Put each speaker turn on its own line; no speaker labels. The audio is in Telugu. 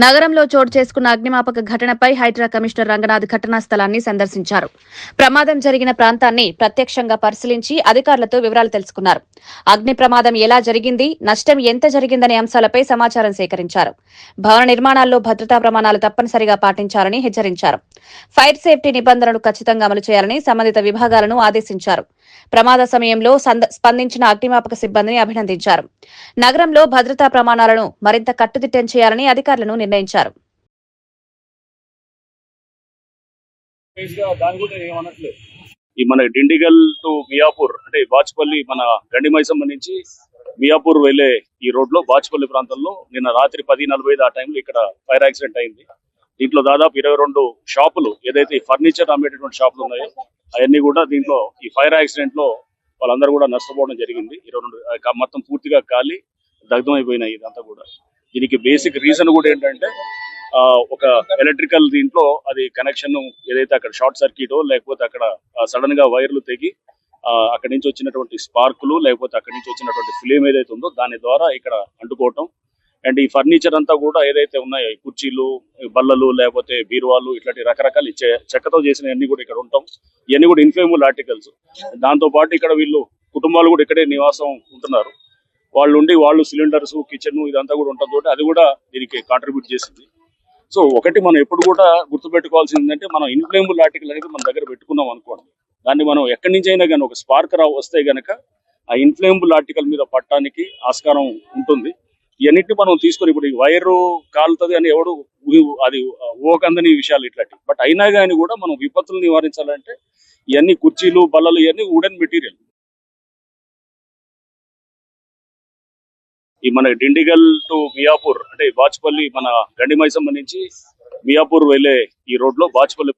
నగరంలో చోటు చేసుకున్న అగ్నిమాపక ఘటనపై హైడ్రా కమిషనర్ రంగనాథ్ ఘటనా స్థలాన్ని సందర్శించారు. ప్రమాదం జరిగిన ప్రాంతాన్ని ప్రత్యక్షంగా పరిశీలించి అధికారులతో వివరాలు తెలుసుకున్నారు. అగ్ని ప్రమాదం ఎలా జరిగింది, నష్టం ఎంత జరిగిందనే అంశాలపై సమాచారం సేకరించారు. భవన నిర్మాణాల్లో భద్రతా ప్రమాణాలు తప్పనిసరిగా పాటించాలని హెచ్చరించారు. ఫైర్ సేఫ్టీ నిబంధనలు ఖచ్చితంగా అమలు చేయాలని సంబంధిత విభాగాలను ఆదేశించారు. ప్రమాద సమయంలో స్పందించిన అగ్నిమాపక సిబ్బందిని అభినందించారు. నగరంలో భద్రతా ప్రమాణాలను మరింత కట్టుదిట్టం చేయాలని అధికారులను నిర్ణయించారు.
ఈ మన డిండిగల్ టు మియాపూర్ అంటే బాచ్పల్లి మన గండిమైసమ్మ నుంచి మియాపూర్ వెళ్లే ఈ రోడ్ లో బాచ్పల్లి ప్రాంతంలో నిన్న రాత్రి 10:45 ఆ టైంలో ఇక్కడ ఫైర్ యాక్సిడెంట్ అయింది. దీంట్లో దాదాపు 22 షాపులు ఏదైతే ఫర్నిచర్ అమ్మేటటువంటి షాపులు ఉన్నాయో అవన్నీ కూడా దీంట్లో ఈ ఫైర్ యాక్సిడెంట్ లో వాళ్ళందరూ కూడా నష్టపోవడం జరిగింది. 22 మొత్తం పూర్తిగా కాలి దగ్ధం అయిపోయినాయి ఇదంతా కూడా. దీనికి బేసిక్ రీజన్ కూడా ఏంటంటే ఒక ఎలక్ట్రికల్ దీంట్లో అది కనెక్షన్ ఏదైతే అక్కడ షార్ట్ సర్క్యూట్ లేకపోతే అక్కడ సడన్ గా వైర్లు తెగి అక్కడి నుంచి వచ్చినటువంటి స్పార్కులు లేకపోతే అక్కడి నుంచి వచ్చినటువంటి ఫ్లేమ్ ఏదైతే ఉందో దాని ద్వారా ఇక్కడ అంటుకోవటం. అండ్ ఈ ఫర్నిచర్ అంతా కూడా ఏదైతే ఉన్నాయో కుర్చీలు, బల్లలు లేకపోతే బీరువాలు ఇట్లాంటి రకరకాల చెక్కతో చేసిన అన్ని కూడా ఇక్కడ ఉంటాం. ఇవన్నీ కూడా ఇన్ఫ్లేమబుల్ ఆర్టికల్స్. దాంతో పాటు ఇక్కడ వీళ్ళు కుటుంబాలు కూడా ఇక్కడే నివాసం ఉంటున్నారు. వాళ్ళు సిలిండర్స్, కిచెన్ ఇదంతా కూడా ఉంటుంది. అది కూడా దీనికి కాంట్రిబ్యూట్ చేసింది. సో ఒకటి మనం ఎప్పుడు కూడా గుర్తుపెట్టుకోవాల్సింది ఏంటంటే మనం ఇన్ఫ్లేమబుల్ ఆర్టికల్ అనేది మన దగ్గర పెట్టుకున్నాం అనుకోండి, దాన్ని మనం ఎక్కడి నుంచి అయినా కానీ ఒక స్పార్క్ వస్తే గనక ఆ ఇన్ఫ్లేమబుల్ ఆర్టికల్ మీద పట్టడానికి ఆస్కారం ఉంటుంది. ఇవన్నిటిని మనం తీసుకొని ఇప్పుడు ఈ వైరు కాలుతుంది అని ఎవడు అది ఊహకందని విషయాలు ఇట్లాంటి. బట్ అయినా కానీ కూడా మనం విపత్తులు నివారించాలంటే ఇవన్నీ కుర్చీలు, బల్లలు ఇవన్నీ వుడెన్ మెటీరియల్. ఈ మన డిండిగల్ టు మియాపూర్ అంటే బాచ్పల్లి మన గండిమైసమ్మ నుంచి మియాపూర్ వెళ్లే ఈ రోడ్ లో బాచ్పల్లి